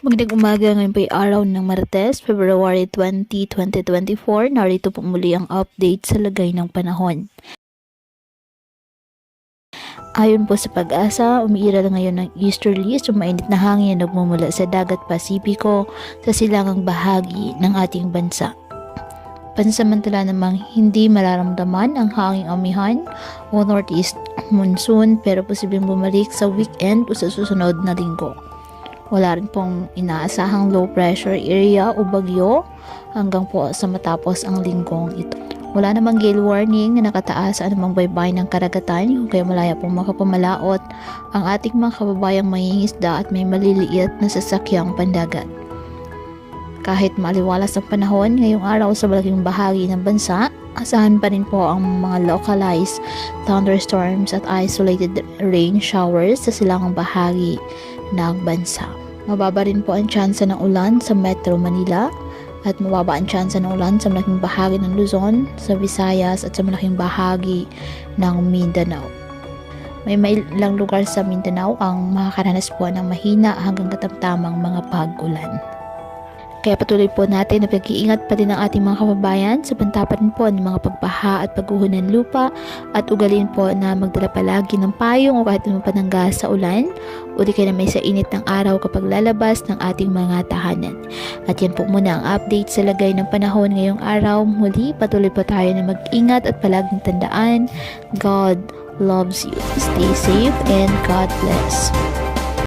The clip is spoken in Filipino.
Magandang umaga, ngayon po ay araw ng Martes, February 20, 2024. Narito po muli ang update sa lagay ng panahon. Ayon po sa Pag-asa, umiiral ngayon ng easterlies o mainit na hangin na nagmumula sa dagat Pasipiko sa silangang bahagi ng ating bansa. Pansamantala namang hindi mararamdaman ang hanging amihan o northeast monsoon pero posibleng bumalik sa weekend o sa susunod na linggo. Wala rin pong inaasahang low pressure area o bagyo hanggang po sa matapos ang linggong ito. Wala namang gale warning na nakataas sa anumang baybay ng karagatan kaya malaya pong makapamalaot ang ating mga kababayang mangingisda at may maliliit na sasakyang pandagat. Kahit maliwalas ang panahon ngayong araw sa malaking bahagi ng bansa, asahan pa rin po ang mga localized thunderstorms at isolated rain showers sa silangang bahagi ng bansa. Mababa rin po ang tsansa ng ulan sa Metro Manila at mababa ang tsansa ng ulan sa malaking bahagi ng Luzon, sa Visayas at sa malaking bahagi ng Mindanao. May ilang lugar sa Mindanao ang makakaranas po ng mahina hanggang katamtamang mga pag-ulan. Kaya patuloy po natin na pag-iingat pa din ang ating mga kababayan sa pantapan po ng mga pagbaha at pagguho ng lupa at ugalin po na magdala palagi ng payong o kahit anong panangga sa ulan o di kaya na may sa init ng araw kapag lalabas ng ating mga tahanan. At yan po muna ang update sa lagay ng panahon ngayong araw. Muli patuloy po tayo na mag-ingat at palaging tandaan, God loves you. Stay safe and God bless.